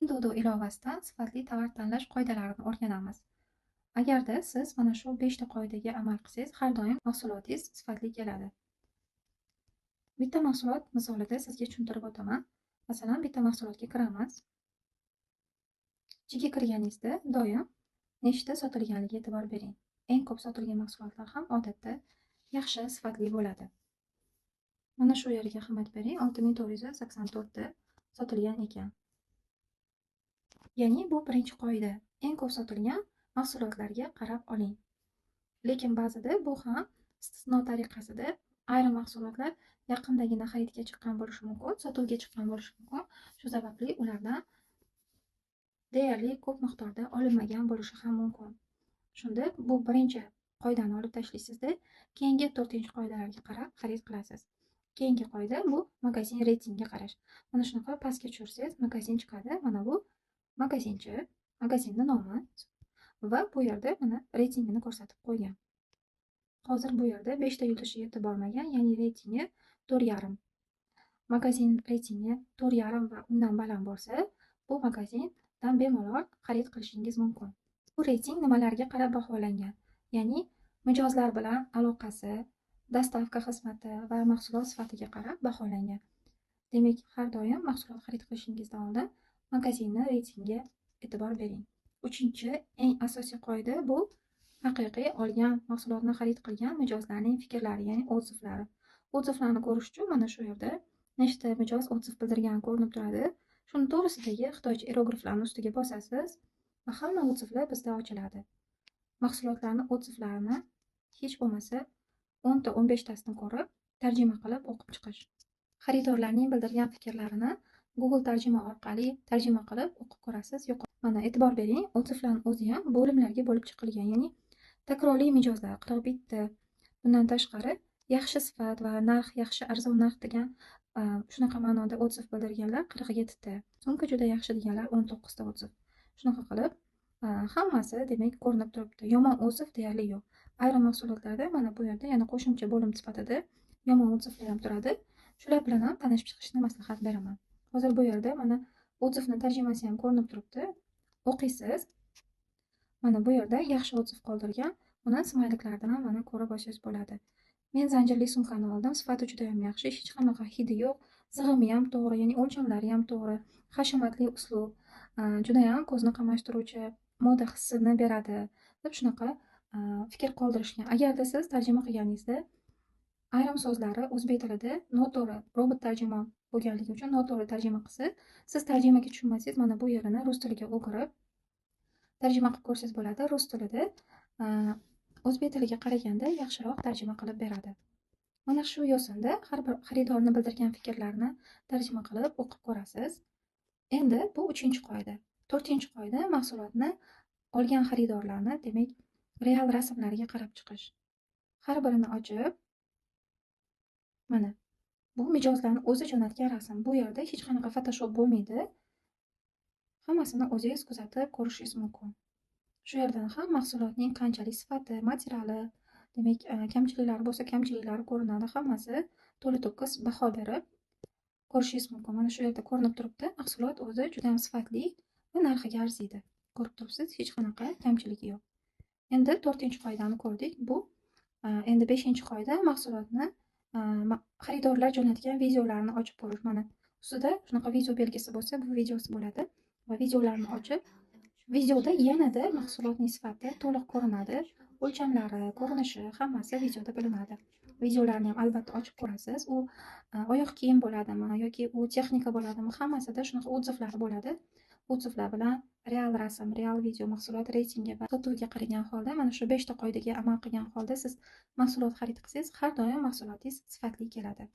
Dodo ilovasidan sifatli tovar tanlash qoidalarini o'rganamiz. Agarda siz mana shu 5 ta qoidaga amal qilsangiz, har doim mahsulotingiz sifatli keladi. Bitta mahsulot misolida sizga tushuntirib o'taman. Masalan, bitta mahsulotga kiramiz. Ichiga kirganingizda doim nechta sotilganiga e'tibor bering. Eng ko'p sotilgan mahsulotlar ham odatda yaxshi, sifatli bo'ladi. Mana shu yerga qimmat bering, 6484 ta sotilgan ekan. Ya'ni bu birinchi qoida. Eng ko'p sotilgan mahsulotlarga qarab oling. Lekin ba'zida bu ham istisno tariqasida ayrim mahsulotlar yaqindagina xaridga chiqqan bo'lishi mumkin, sotuvga chiqqan bo'lishi mumkin. Shu sababli ulardan deyarli ko'p miqdorda olinmagan bo'lishi ham mumkin. Shunda bu birinchi qoidani olib tashlaysizda, keyingi 4-qoidalarga qarab xarid qilasiz. Keyingi qoida bu magazin reytingiga qarash. Mana shunaqa pastga tushirsangiz, magazin chiqadi. Mana bu magazinchi, magazinning nomi va bu yerda mana reytingini ko'rsatib qo'ygan. Hozir bu yerda 5 ta yulduzga yetib bormagan, ya'ni reytingi 4,5. Magazin reytingi 4,5 va undan baland bo'lsa, bu magazindan bemalol xarid qilishingiz mumkin. Bu reyting nimalarga qarab baholangan? Ya'ni mijozlar bilan aloqasi, dostavka xizmati va mahsulot sifatiga qarab baholangan. Demak, har doim mahsulot xarid qilishingizdan oldin magazinni reytingiga e'tibor bering. 3-eng asosiy qoida bu haqiqiy olgan mahsulotni xarid qilgan mijozlarning fikrlari, ya'ni odzivlari. Odzivlarni ko'rish uchun mana shu yerda nechta mijoz odziv bildirgani ko'rinib turadi. Shuni to'g'risidagi xitoycha aerograflarni ustiga bosasiz va hamma odzivlar bizda ochiladi. Mahsulotlarni odzivlarini hech bo'lmasa 10 ta 15 tasini ko'rib, tarjima qilib o'qib chiqish. Xaridorlarning bildirgan fikrlarini Google tarjima orqali tarjima qilib o'qib ko'rasiz. Mana e'tibor bering, odzivlarning o'zi ham bo'limlarga bo'lib chiqilgan, ya'ni takroriy mijozlar 41 ta. Bundan tashqari yaxshi sifat va narx, yaxshi arzon narx degan shunaqa ma'noda odziv bildirganlar 47 ta. Sumka juda yaxshi deganlar 19 ta odziv. Shunaqa qilib hammasi demak ko'rinib turibdi. Yomon odziv deyarli yo'q. Ayrim mahsulotlarda mana bu yerda yana qo'shimcha bo'lim sifatida yomon odzivlar ham turadi. Shular bilan ham tanishib chiqishni maslahat beraman. Hozir bu yerda mana odzivni tarjimasi ham ko'rinib turibdi. O'qiysiz. Mana bu yerda yaxshi odziv qoldirgan. Uni smayliklardan ham mana ko'rib olsangiz bo'ladi. Men zanjirli sumkani oldim. Sifati juda ham yaxshi, hech qanaqa hidi yo'q. Sig'imi ham to'g'ri, ya'ni o'lchamlari ham to'g'ri. Hashamatli uslub, juda ham ko'zni qamashtiruvchi, moda hissini beradi deb shunaqa fikr qoldirishgan. Agarda siz tarjima qilganingizda ayrim so'zlari o'zbek tilida noto'g'ri, robot tarjimon bo'lganligi uchun noto'g'ri tarjima qilsa, siz tarjimaga tushunmasangiz, mana bu yerini rus tiliga o'girib tarjima qilib ko'rsangiz bo'ladi. Rus tilida o'zbek tiliga qaraganda yaxshiroq tarjima qilib beradi. Mana shu yo'sinda har bir xaridorni bildirgan fikrlarni tarjima qilib o'qib ko'rasiz. Endi bu 3-qoida. 4-qoida mahsulotni olgan xaridorlarni, demak, real rasmlariga qarab chiqish. Har birini ochib, mana bu mijozlarni o'zi jo'natgan rasm. Bu yerda hech qanaqa Photoshop bo'lmaydi. Hammasini o'zingiz kuzatib ko'rishingiz mumkin. Shu yerdan ham mahsulotning qanchalik sifati, materiali, demak, kamchiliklari bo'lsa, kamchiliklari ko'rinadi. Hammasi to'la-to'kis baho berib ko'rishingiz mumkin. Mana shu yerda ko'rinib turibdi. Mahsulot o'zi juda ham sifatli va narxiga arziydi. Ko'rib turibsiz, hech qanaqa kamchiligi yo'q. Endi 4-qoidani ko'rdik. Bu endi 5-qoida mahsulotni xaridorlar jo'natgan videolarni ochib ko'rish. Mana ustida shunaqa video belgisi bo'lsa, bu videosi bo'ladi va videolarni ochib, videoda yanada mahsulotning sifati to'liq ko'rinadi. O'lchamlari, ko'rinishi hammasi videoda bilinadi. Videolarni ham albatta ochib ko'rasiz. U oyoq kiyim bo'ladimi yoki u texnika bo'ladimi, hammasida shunaqa odzivlar bo'ladi. Odzivlar bilan real rasm, real video, mahsulot reytingi va sotuvga qaragan holda mana shu 5 ta qoidaga amal qilgan holda siz mahsulot xarid qilsangiz, har doim mahsulotingiz sifatli keladi.